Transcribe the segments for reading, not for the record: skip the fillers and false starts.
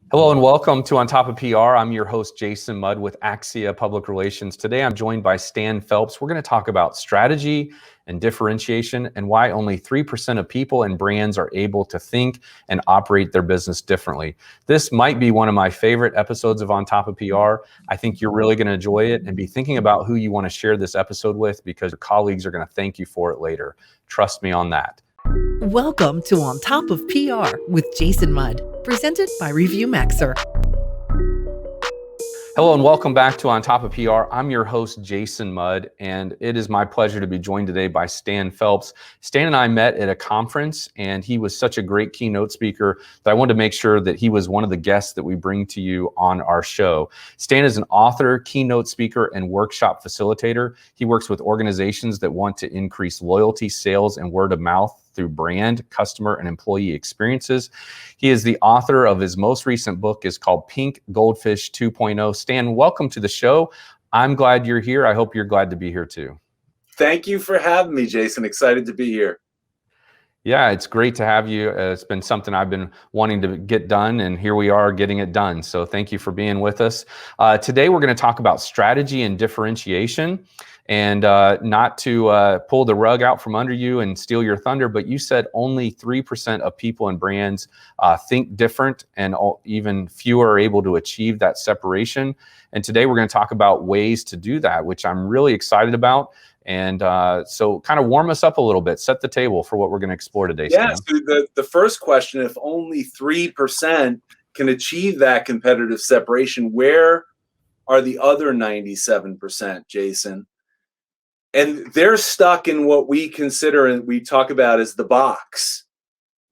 Hello and welcome to On Top of PR. I'm your host, Jason Mudd with Axia Public Relations. Today, I'm joined by Stan Phelps. We're going to talk about strategy and differentiation and why only 3% of people and brands are able to think and operate their business differently. This might be one of my favorite episodes of On Top of PR. I think you're really going to enjoy it and be thinking about who you want to share this episode with because your colleagues are going to thank you for it later. Trust me on that. Welcome to On Top of PR with Jason Mudd, presented by Review Maxer. Hello and welcome back to On Top of PR. I'm your host, Jason Mudd, and it is my pleasure to be joined today by Stan Phelps. Stan and I met at a conference, and he was such a great keynote speaker that I wanted to make sure that he was one of the guests that we bring to you on our show. Stan is an author, keynote speaker, and workshop facilitator. He works with organizations that want to increase loyalty, sales, and word of mouth through brand, customer, and employee experiences. He is the author of his most recent book is called Pink Goldfish 2.0. Stan, welcome to the show. I'm glad you're here. I hope you're glad to be here too. Thank you for having me, Jason. Excited to be here. Yeah, it's great to have you. It's been something I've been wanting to get done, and here we are getting it done. So thank you for being with us. Today, we're going to talk about strategy and differentiation. And not to pull the rug out from under you and steal your thunder, but you said only 3% of people and brands think different, and even fewer are able to achieve that separation. And today we're going to talk about ways to do that, which I'm really excited about. And so kind of warm us up a little bit, set the table for what we're going to explore today. Yeah, so the first question, if only 3% can achieve that competitive separation, where are the other 97%, Jason? And they're stuck in what we consider and we talk about as the box.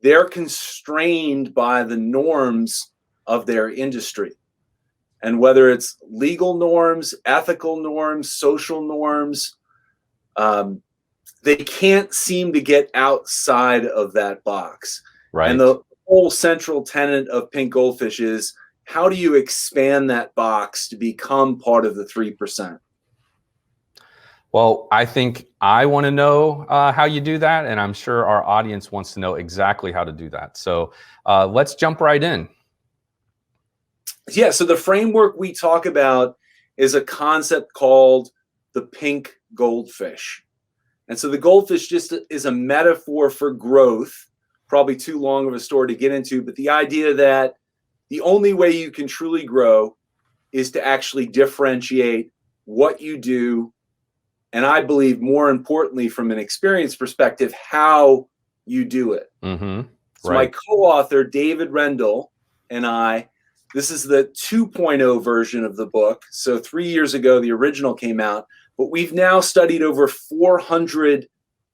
They're constrained by the norms of their industry. And whether it's legal norms, ethical norms, social norms, they can't seem to get outside of that box. Right. And the whole central tenet of Pink Goldfish is, how do you expand that box to become part of the 3%? Well, I think I want to know how you do that, and I'm sure our audience wants to know exactly how to do that. So let's jump right in. Yeah, so the framework we talk about is a concept called the pink goldfish. And so the goldfish just is a metaphor for growth, probably too long of a story to get into, but the idea that the only way you can truly grow is to actually differentiate what you do, and I believe more importantly, from an experience perspective, how you do it. Mm-hmm. So my co-author, David Rendell, and I, this is the 2.0 version of the book. So 3 years ago, the original came out, but we've now studied over 400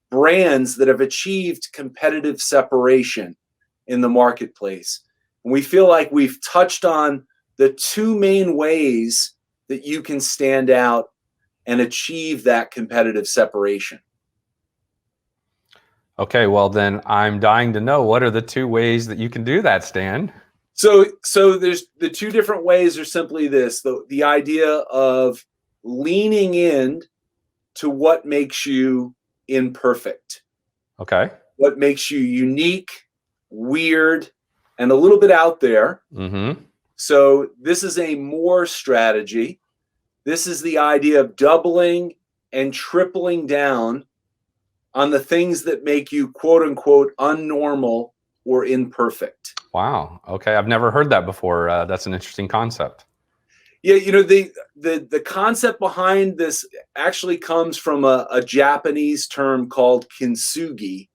brands that have achieved competitive separation in the marketplace. And we feel like we've touched on the two main ways that you can stand out and achieve that competitive separation. Okay, well then I'm dying to know, what are the two ways that you can do that, Stan? So there's the two different ways are simply this, the idea of leaning in to what makes you imperfect. Okay. What makes you unique, weird, and a little bit out there. Mm-hmm. So this is a more strategy. This is the idea of doubling and tripling down on the things that make you, quote unquote, unnormal or imperfect. Wow. Okay. I've never heard that before. That's an interesting concept. Yeah, you know, the concept behind this actually comes from a Japanese term called Kinsugi.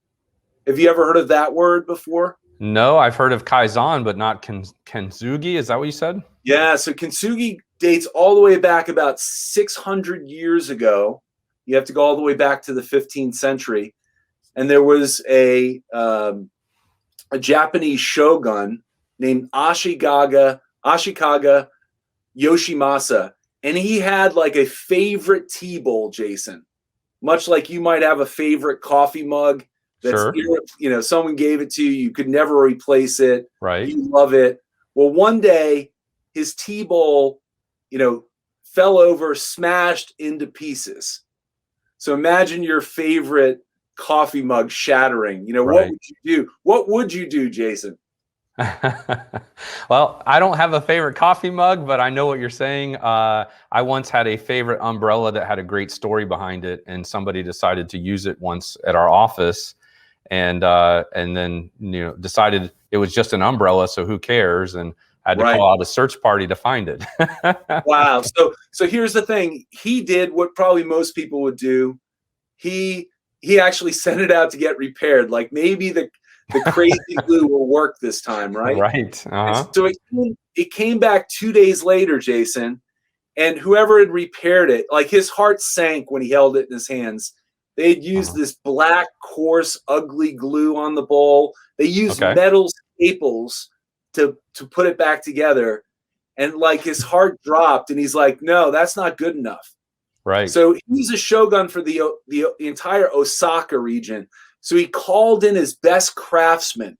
Have you ever heard of that word before? No, I've heard of Kaizen, but not Kinsugi. Is that what you said? Yeah, so Kinsugi dates all the way back about 600 years ago. You have to go all the way back to the 15th century. And there was a Japanese shogun named Ashikaga Yoshimasa. And he had like a favorite tea bowl, Jason, much like you might have a favorite coffee mug. That's, sure. You know, someone gave it to you. You could never replace it. Right. You love it. Well, one day his tea bowl, you know, fell over, smashed into pieces. So imagine your favorite coffee mug shattering. You know, right. What would you do? What would you do, Jason? Well, I don't have a favorite coffee mug, but I know what you're saying. I once had a favorite umbrella that had a great story behind it, and somebody decided to use it once at our office, and then decided it was just an umbrella, so who cares? And had to call out a search party to find it. Wow. So here's the thing. He did what probably most people would do. He actually sent it out to get repaired. Like maybe the crazy glue will work this time, right? Right. So it came back 2 days later, Jason, and whoever had repaired it, like his heart sank when he held it in his hands. They'd used this black, coarse, ugly glue on the bowl. They used metal staples to put it back together. And like his heart dropped, and he's like, no, that's not good enough. Right. So he's a shogun for the entire Osaka region. So he called in his best craftsmen,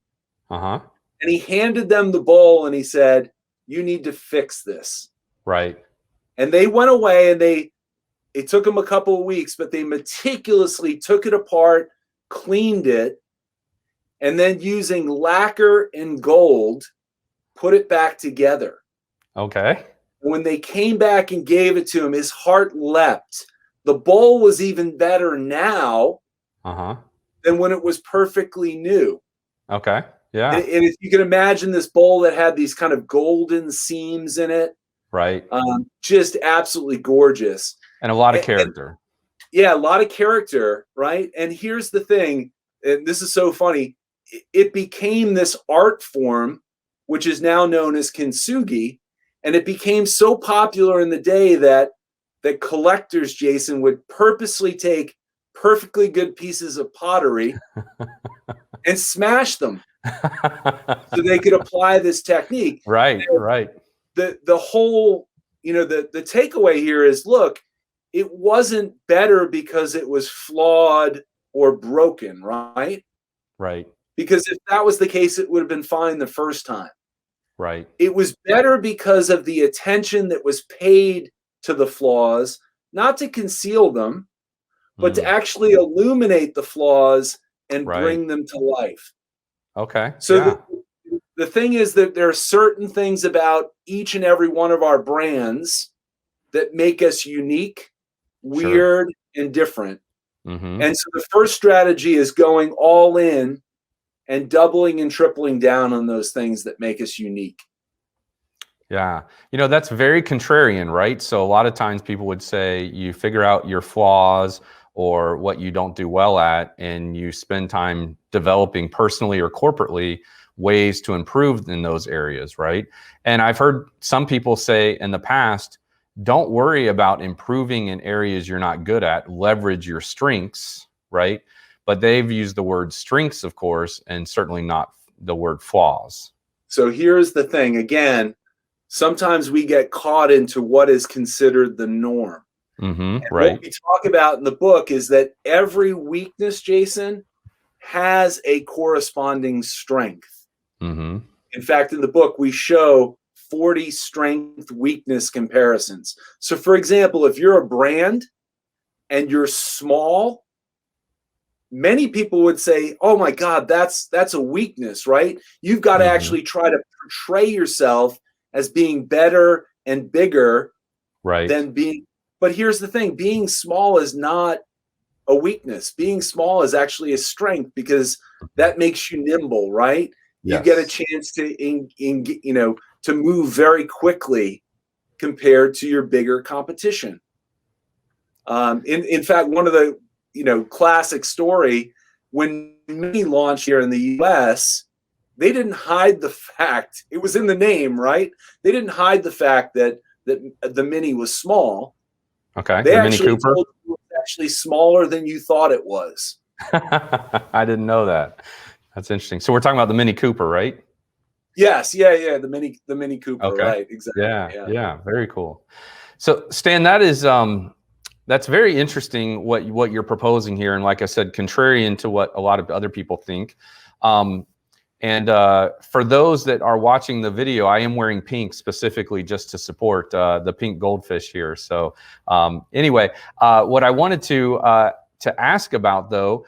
and he handed them the bowl, and he said, you need to fix this. Right. And they went away, and it took them a couple of weeks, but they meticulously took it apart, cleaned it, and then using lacquer and gold, put it back together. Okay. When they came back and gave it to him, his heart leapt. The bowl was even better now than when it was perfectly new. Okay. Yeah. And if you can imagine this bowl that had these kind of golden seams in it. Right. Just absolutely gorgeous. And a lot of character. Yeah, a lot of character, right? And here's the thing, and this is so funny. It became this art form, which is now known as Kinsugi. And it became so popular in the day that collectors, Jason, would purposely take perfectly good pieces of pottery and smash them so they could apply this technique. Right, right. The whole, the takeaway here is, look, it wasn't better because it was flawed or broken, right? Right. Because if that was the case, it would have been fine the first time. Right. It was better because of the attention that was paid to the flaws, not to conceal them, but to actually illuminate the flaws and bring them to life. Okay. So the thing is that there are certain things about each and every one of our brands that make us unique, weird, and different. And so the first strategy is going all in and doubling and tripling down on those things that make us unique. Yeah. That's very contrarian, right? So a lot of times people would say you figure out your flaws or what you don't do well at, and you spend time developing personally or corporately ways to improve in those areas, right? And I've heard some people say in the past, don't worry about improving in areas you're not good at, leverage your strengths, right? But they've used the word strengths, of course, and certainly not the word flaws. So here's the thing. Again, sometimes we get caught into what is considered the norm. Right. What we talk about in the book is that every weakness, Jason, has a corresponding strength. In fact, in the book, we show 40 strength-weakness comparisons. So, for example, if you're a brand and you're small, many people would say, oh my God, that's a weakness, right? You've got to actually try to portray yourself as being better and bigger than being. But here's the thing, being small is not a weakness. Being small is actually a strength because that makes you nimble, right? You get a chance to move very quickly compared to your bigger competition. In fact, one of the classic story, when Mini launched here in the US, they didn't hide the fact, it was in the name, right? They didn't hide the fact that the Mini was small. Okay. They the actually Mini Cooper? told you it was actually smaller than you thought it was. I didn't know that. That's interesting. So we're talking about the Mini Cooper, right? Yes. Yeah. The Mini Cooper. Okay. Right. Exactly. Yeah. Very cool. So Stan, that is, that's very interesting what you're proposing here. And like I said, contrarian to what a lot of other people think. And for those that are watching the video, I am wearing pink specifically just to support the Pink Goldfish here. So anyway, what I wanted to ask about though,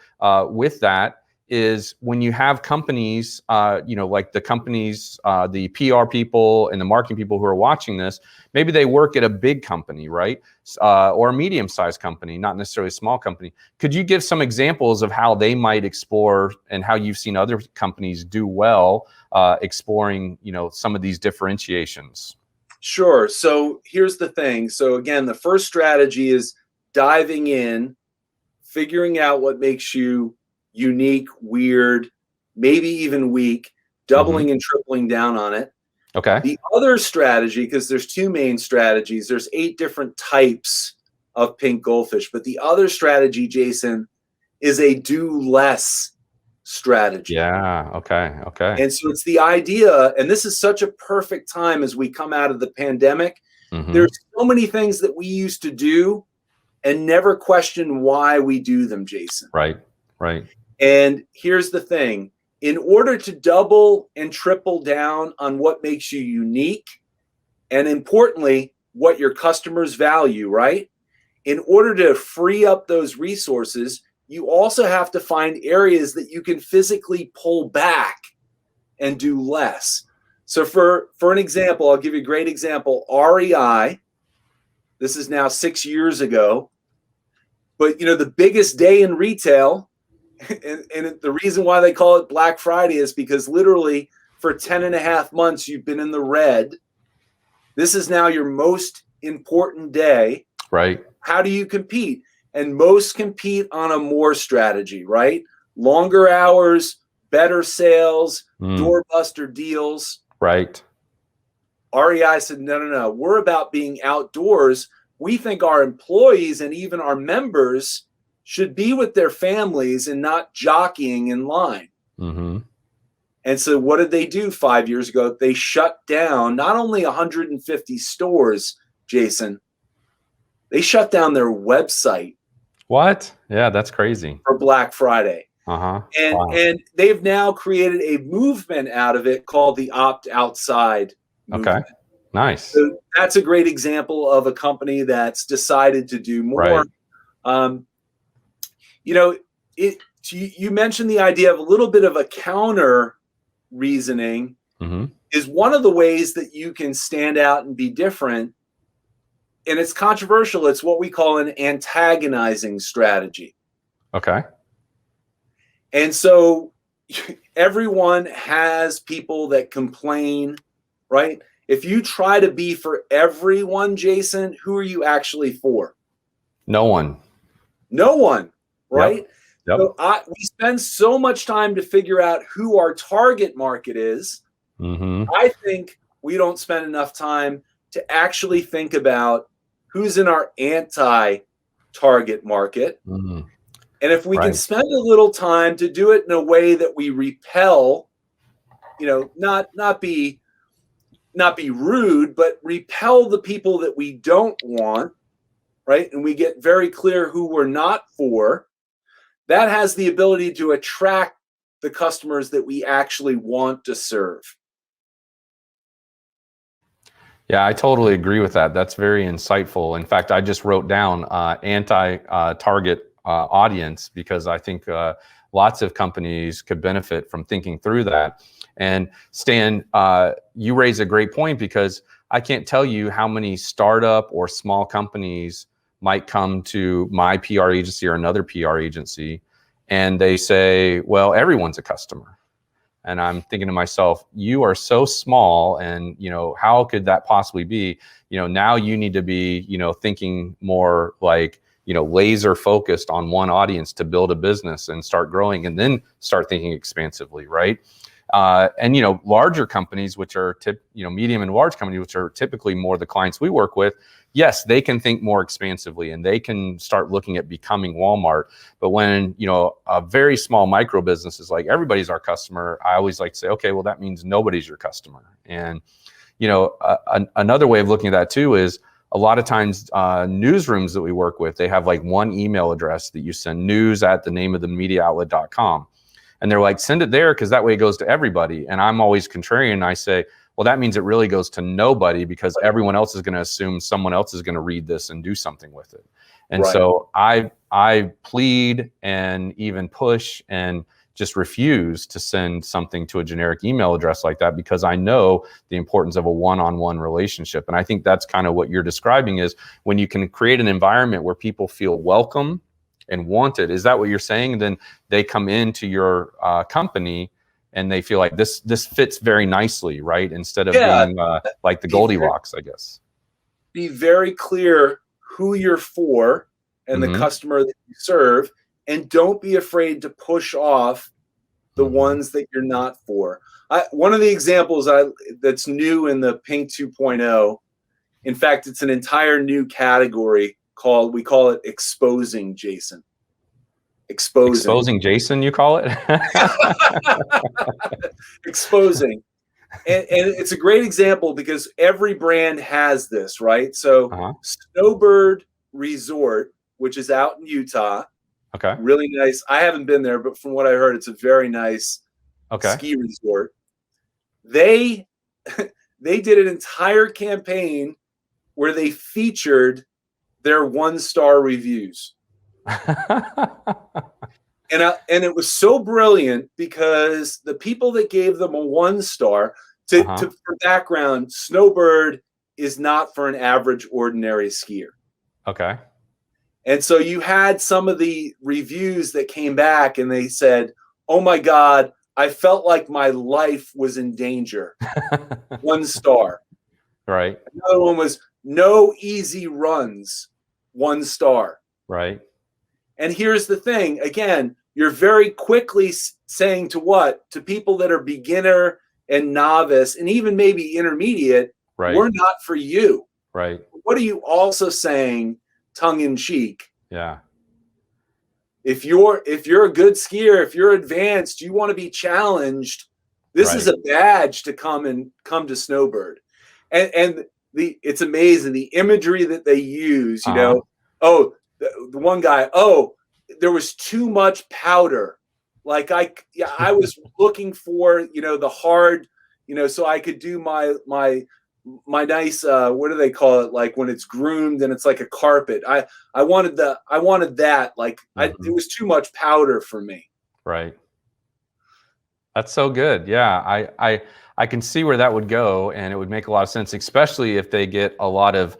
with that is when you have companies, like the companies, the PR people and the marketing people who are watching this, maybe they work at a big company, right? Or a medium-sized company, not necessarily a small company. Could you give some examples of how they might explore and how you've seen other companies do well exploring, some of these differentiations? Sure. So here's the thing. So again, the first strategy is diving in, figuring out what makes you unique, weird, maybe even weak, doubling and tripling down on it. Okay. The other strategy, because there's two main strategies, there's 8 different types of pink goldfish, but the other strategy, Jason, is a do less strategy. Yeah. Okay. And so it's the idea, and this is such a perfect time as we come out of the pandemic. There's so many things that we used to do and never question why we do them, Jason. Right. And here's the thing. In order to double and triple down on what makes you unique, and importantly, what your customers value, right? In order to free up those resources, you also have to find areas that you can physically pull back and do less. So for an example, I'll give you a great example. REI, this is now 6 years ago, but the biggest day in retail, and the reason why they call it Black Friday is because literally for 10 and a half months, you've been in the red. This is now your most important day. Right. How do you compete? And most compete on a more strategy, right? Longer hours, better sales, doorbuster deals. Right. REI said, no. We're about being outdoors. We think our employees and even our members should be with their families and not jockeying in line. And so what did they do 5 years ago? They shut down not only 150 stores, Jason, they shut down their website. What? Yeah, that's crazy. For Black Friday. And they've now created a movement out of it called the Opt Outside movement. Okay. Nice. So that's a great example of a company that's decided to do more. Right. You mentioned the idea of a little bit of a counter reasoning is one of the ways that you can stand out and be different. And it's controversial. It's what we call an antagonizing strategy. Okay. And so everyone has people that complain, right? If you try to be for everyone, Jason, who are you actually for? No one. No one, right? Yep. So we spend so much time to figure out who our target market is. I think we don't spend enough time to actually think about who's in our anti-target market. And if we can spend a little time to do it in a way that we repel, not be rude, but repel the people that we don't want, right? And we get very clear who we're not for. That has the ability to attract the customers that we actually want to serve. Yeah, I totally agree with that. That's very insightful. In fact, I just wrote down anti-target audience because I think lots of companies could benefit from thinking through that. And Stan, you raise a great point because I can't tell you how many startup or small companies might come to my PR agency or another PR agency and they say, well, everyone's a customer. And I'm thinking to myself, you are so small and, how could that possibly be? Now you need to be, thinking more like, laser focused on one audience to build a business and start growing and then start thinking expansively, right? And larger companies, which are medium and large companies, which are typically more the clients we work with, yes, they can think more expansively and they can start looking at becoming Walmart. But when a very small micro business is like everybody's our customer, I always like to say, okay, well that means nobody's your customer. And another way of looking at that too is a lot of times newsrooms that we work with, they have like one email address that you send news@thenameofthemediaoutlet.com. And they're like, send it there because that way it goes to everybody. And I'm always contrarian. And I say, well, that means it really goes to nobody because everyone else is going to assume someone else is going to read this and do something with it. And so I plead and even push and just refuse to send something to a generic email address like that, because I know the importance of a one-on-one relationship. And I think that's kind of what you're describing, is when you can create an environment where people feel welcome and wanted. Is that what you're saying? Then they come into your company and they feel like this fits very nicely, right? Instead of being like the Goldilocks, I guess. Be very clear who you're for and the customer that you serve, and don't be afraid to push off the ones that you're not for. One of the examples that's new in the Pink 2.0, in fact, it's an entire new category we call it exposing Jason. Exposing Jason, you call it? Exposing. And it's a great example because every brand has this, right? So Snowbird Resort, which is out in Utah. Okay. Really nice. I haven't been there, but from what I heard, it's a very nice ski resort. They did an entire campaign where they featured their 1-star reviews. And it was so brilliant because the people that gave them a 1-star, for background, Snowbird is not for an average, ordinary skier. Okay. And so you had some of the reviews that came back and they said, "Oh my God, I felt like my life was in danger." 1 star. Right. Another one was "No easy runs." 1 star. Right. And here's the thing. Again, you're very quickly saying to people that are beginner and novice and even maybe intermediate, we're not for you. Right. What are you also saying, tongue in cheek? Yeah. If you're a good skier, if you're advanced, you want to be challenged, this is a badge to come to Snowbird. And it's amazing the imagery that they use, you know. Oh, the one guy, there was too much powder. Like I was looking for, the hard, so I could do my nice, what do they call it? Like when it's groomed and it's like a carpet. I wanted that. Like it was too much powder for me. Right. That's so good. Yeah. I can see where that would go, and it would make a lot of sense, especially if they get a lot of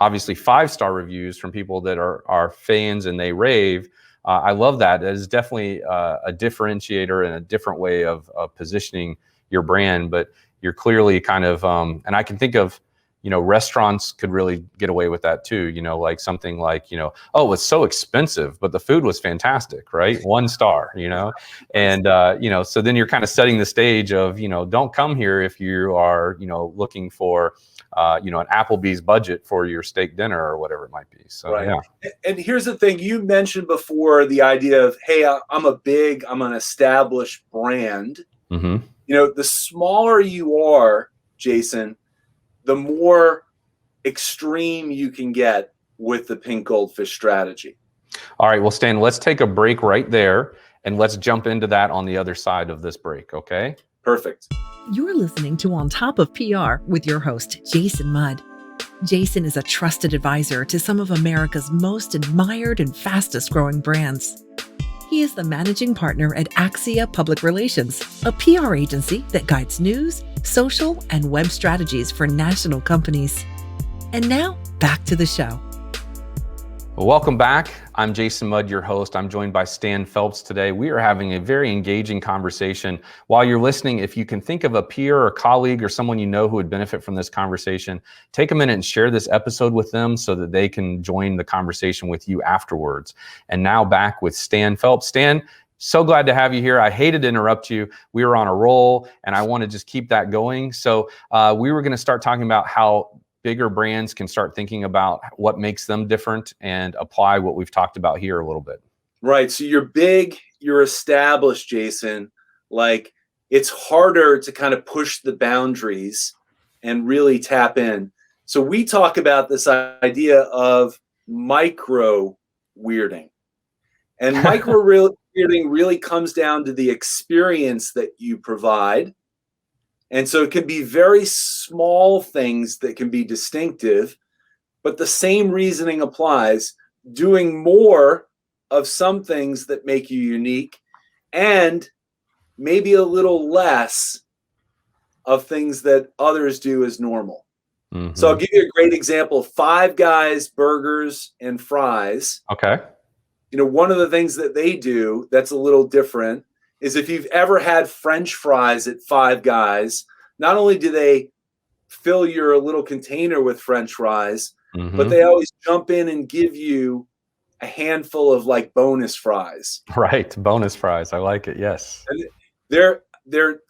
obviously 5-star reviews from people that are fans and they rave. I love that. It is definitely a differentiator and a different way of positioning your brand. But you're clearly kind of, and I can think of, restaurants could really get away with that too. Like something like, oh, it's so expensive, but the food was fantastic, right? 1 star, and, so then you're kind of setting the stage of, don't come here if you are, looking for, an Applebee's budget for your steak dinner or whatever it might be. So, yeah. And here's the thing. You mentioned before the idea of, hey, I'm an established brand. The smaller you are, Jason, the more extreme you can get with the Pink Goldfish strategy. All right. Well, Stan, let's take a break right there and let's jump into that on the other side of this break. Okay. Perfect. You're listening to On Top of PR with your host, Jason Mudd. Jason is a trusted advisor to some of America's most admired and fastest growing brands. He is the managing partner at Axia Public Relations, a PR agency that guides news, social, and web strategies for national companies. And now, back to the show. Well, welcome back. I'm Jason Mudd, your host. I'm joined by Stan Phelps today. We are having a very engaging conversation. While you're listening, if you can think of a peer or colleague or someone who would benefit from this conversation, take a minute and share this episode with them so that they can join the conversation with you afterwards. And now back with Stan Phelps. Stan, so glad to have you here. I hated to interrupt you. We were on a roll and I want to just keep that going. So we were going to start talking about how bigger brands can start thinking about what makes them different and apply what we've talked about here a little bit. Right. So you're big, you're established, Jason. Like it's harder to kind of push the boundaries and really tap in. So we talk about this idea of microweirding. And microweirding really comes down to the experience that you provide. And so it can be very small things that can be distinctive, but the same reasoning applies, doing more of some things that make you unique and maybe a little less of things that others do as normal. So I'll give you a great example. Five Guys burgers and fries. Okay. One of the things that they do that's a little different is if you've ever had French fries at Five Guys, not only do they fill your little container with French fries, but they always jump in and give you a handful of like bonus fries. Right. Bonus fries. I like it. Yes. And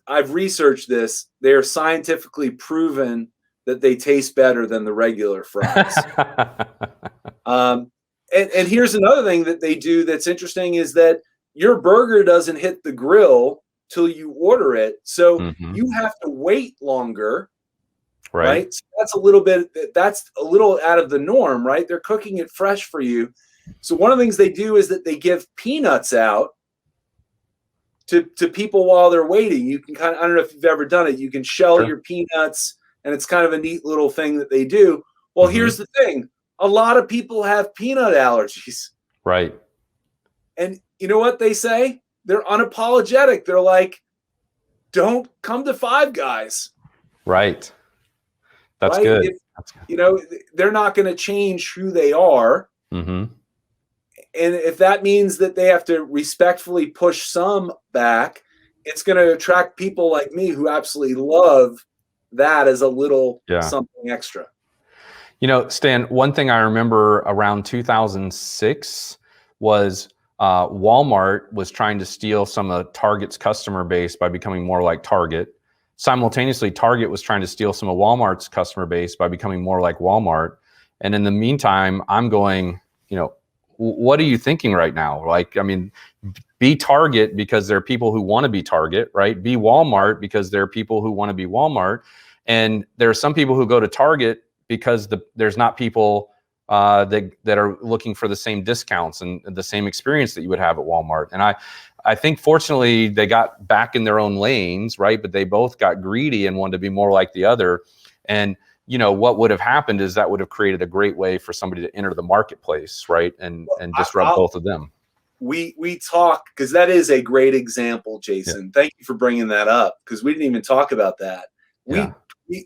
I've researched this. They're scientifically proven that they taste better than the regular fries. And here's another thing that they do that's interesting is that your burger doesn't hit the grill till you order it. So you have to wait longer, right? So that's a little out of the norm, right? They're cooking it fresh for you. So one of the things they do is that they give peanuts out to people while they're waiting. You can I don't know if you've ever done it. You can shell your peanuts, and it's kind of a neat little thing that they do. Well, here's the thing. A lot of people have peanut allergies. Right. And you know what they say? They're unapologetic. They're like, don't come to Five Guys. Right. That's good. They're not going to change who they are. And if that means that they have to respectfully push some back, it's going to attract people like me who absolutely love that as a little something extra. Stan, one thing I remember around 2006 was Walmart was trying to steal some of Target's customer base by becoming more like Target. Simultaneously, Target was trying to steal some of Walmart's customer base by becoming more like Walmart. And in the meantime, I'm going, what are you thinking right now? Be Target because there are people who want to be Target, right? Be Walmart because there are people who want to be Walmart. And there are some people who go to Target because there's not people that are looking for the same discounts and the same experience that you would have at Walmart. And I think fortunately they got back in their own lanes, right? But they both got greedy and wanted to be more like the other. And what would have happened is that would have created a great way for somebody to enter the marketplace, right? And disrupt both of them. We talk, because that is a great example, Jason. Thank you for bringing that up, because we didn't even talk about that.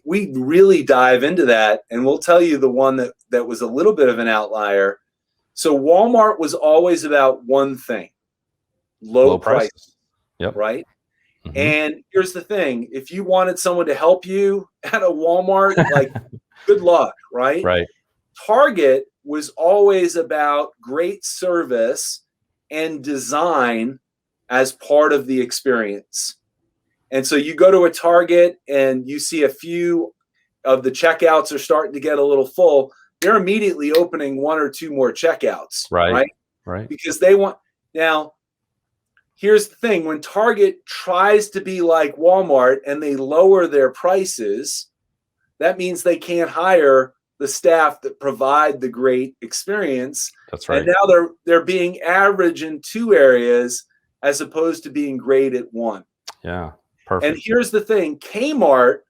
We really dive into that, and we'll tell you the one that was a little bit of an outlier. So Walmart was always about one thing, low prices. Yep. Right? And here's the thing. If you wanted someone to help you at a Walmart, like, good luck, right? Right. Target was always about great service and design as part of the experience. And so you go to a Target and you see a few of the checkouts are starting to get a little full. They're immediately opening one or two more checkouts. Right. Because they want. Now, here's the thing. When Target tries to be like Walmart and they lower their prices, that means they can't hire the staff that provide the great experience. That's right. And now they're being average in two areas as opposed to being great at one. Yeah. Perfect. And here's the thing. Kmart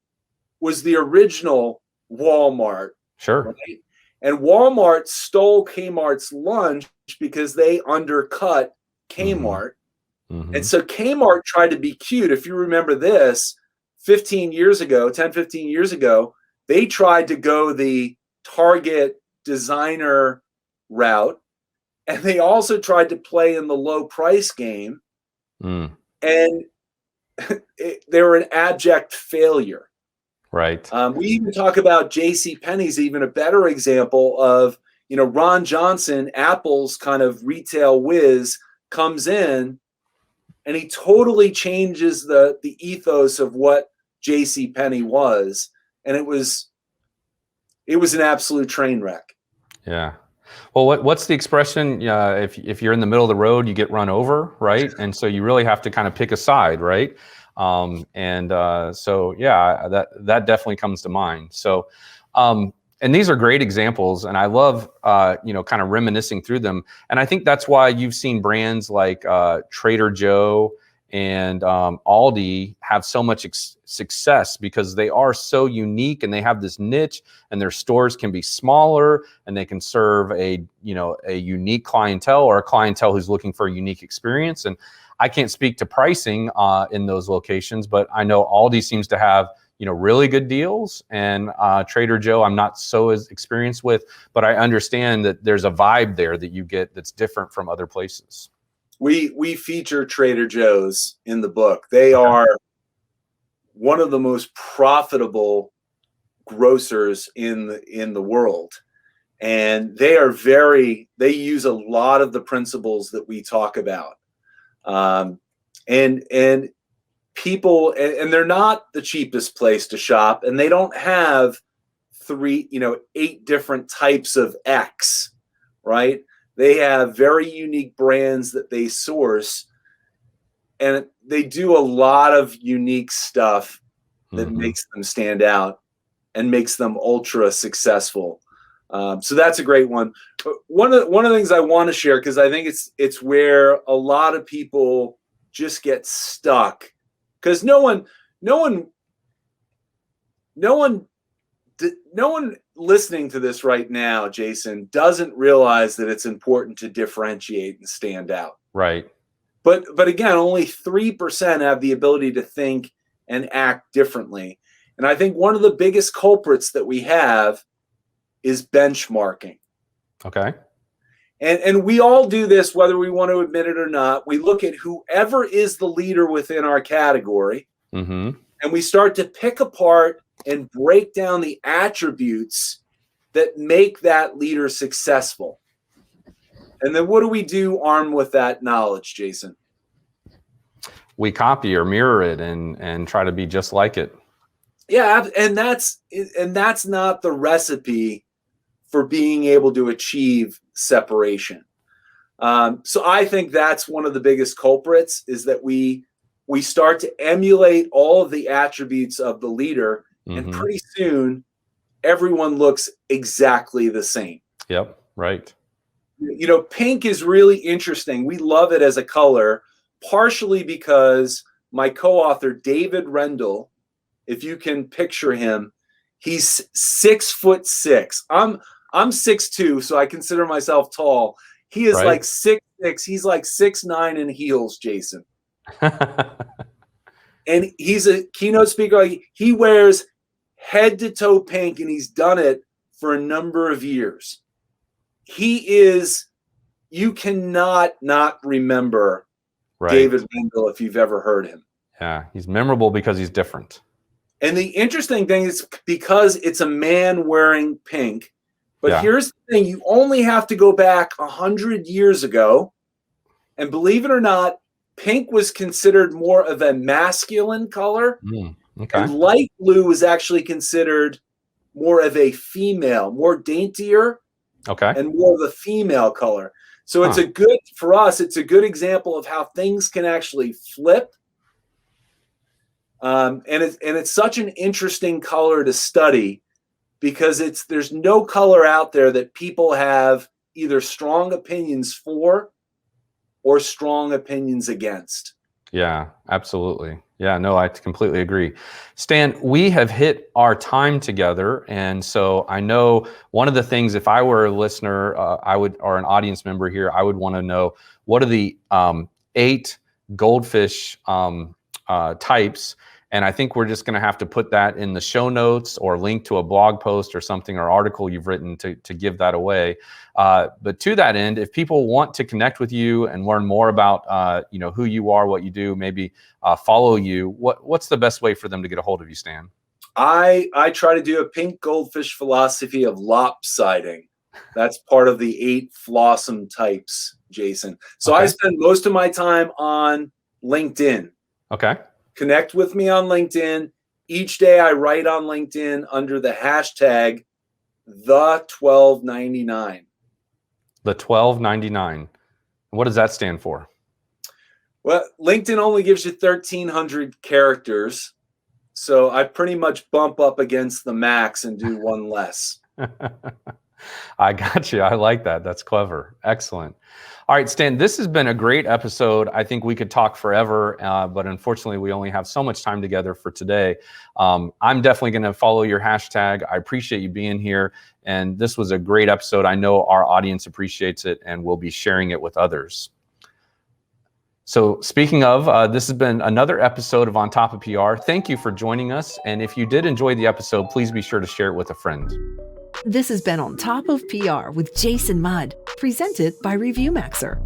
was the original Walmart. Sure. Right? And Walmart stole Kmart's lunch because they undercut Kmart. And so Kmart tried to be cute. If you remember this, 10, 15 years ago, they tried to go the Target designer route. And they also tried to play in the low price game. And they were an abject failure. Right. We even talk about JCPenney's, even a better example of, Ron Johnson, Apple's kind of retail whiz, comes in and he totally changes the ethos of what JCPenney was. And it was an absolute train wreck. Yeah. Well, what's the expression? If you're in the middle of the road, you get run over, right? And so you really have to kind of pick a side, right? So that definitely comes to mind. So, and these are great examples, and I love kind of reminiscing through them. And I think that's why you've seen brands like Trader Joe and Aldi have so much success, because they are so unique and they have this niche, and their stores can be smaller and they can serve a unique clientele, or a clientele who's looking for a unique experience. And I can't speak to pricing in those locations, but I know Aldi seems to have, you know, really good deals, and Trader Joe I'm not so as experienced with, but I understand that there's a vibe there that you get that's different from other places. We feature Trader Joe's in the book. They are one of the most profitable grocers in the world, and they use a lot of the principles that we talk about, and people, and they're not the cheapest place to shop, and they don't have 8 different types of X, right? They have very unique brands that they source, and they do a lot of unique stuff that makes them stand out and makes them ultra successful. So that's a great one. But one of the things I want to share, because I think it's where a lot of people just get stuck, because no one listening to this right now, Jason, doesn't realize that it's important to differentiate and stand out. Right. But again, only 3% have the ability to think and act differently. And I think one of the biggest culprits that we have is benchmarking. Okay. And we all do this, whether we want to admit it or not. We look at whoever is the leader within our category, and we start to pick apart and break down the attributes that make that leader successful. And then what do we do armed with that knowledge, Jason? We copy or mirror it and try to be just like it. Yeah, and that's not the recipe for being able to achieve separation. So I think that's one of the biggest culprits, is that we start to emulate all of the attributes of the leader, and pretty soon everyone looks exactly the same. Yep, right. You know, pink is really interesting. We love it as a color, partially because my co-author, David Rendell, if you can picture him, he's 6'6". I'm 6'2", so I consider myself tall. He is like 6'6". He's like 6'9" in heels, Jason. And he's a keynote speaker. He wears head to toe pink, and he's done it for a number of years. You cannot not remember David Rendell if you've ever heard him. Yeah, he's memorable because he's different. And the interesting thing is, because it's a man wearing pink, but here's the thing, you only have to go back 100 years ago, and believe it or not, pink was considered more of a masculine color, and light blue was actually considered more of a female, more daintier, and more of a female color. So it's for us, it's a good example of how things can actually flip. And it's such an interesting color to study, because there's no color out there that people have either strong opinions for or strong opinions against. Yeah, absolutely. Yeah, no, I completely agree. Stan, we have hit our time together. And so I know one of the things, if I were a listener, or an audience member here, I would want to know, what are the 8 goldfish types? And I think we're just going to have to put that in the show notes, or link to a blog post or something, or article you've written to give that away. But to that end, if people want to connect with you and learn more about who you are, what you do, maybe follow you, what's the best way for them to get a hold of you, Stan? I try to do a Pink Goldfish philosophy of lopsiding. That's part of the 8 flossom types, Jason. So I spend most of my time on LinkedIn. Okay. Connect with me on LinkedIn. Each day I write on LinkedIn under the hashtag the1299. The 1299. What does that stand for? Well, LinkedIn only gives you 1,300 characters, so I pretty much bump up against the max and do one less. I got you. I like that. That's clever. Excellent. All right, Stan, this has been a great episode. I think we could talk forever, but unfortunately, we only have so much time together for today. I'm definitely going to follow your hashtag. I appreciate you being here, and this was a great episode. I know our audience appreciates it, and we'll be sharing it with others. So speaking of, this has been another episode of On Top of PR. Thank you for joining us. And if you did enjoy the episode, please be sure to share it with a friend. This has been On Top of PR with Jason Mudd, presented by ReviewMaxer.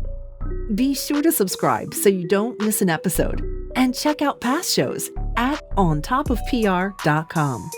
Be sure to subscribe so you don't miss an episode, and check out past shows at ontopofpr.com.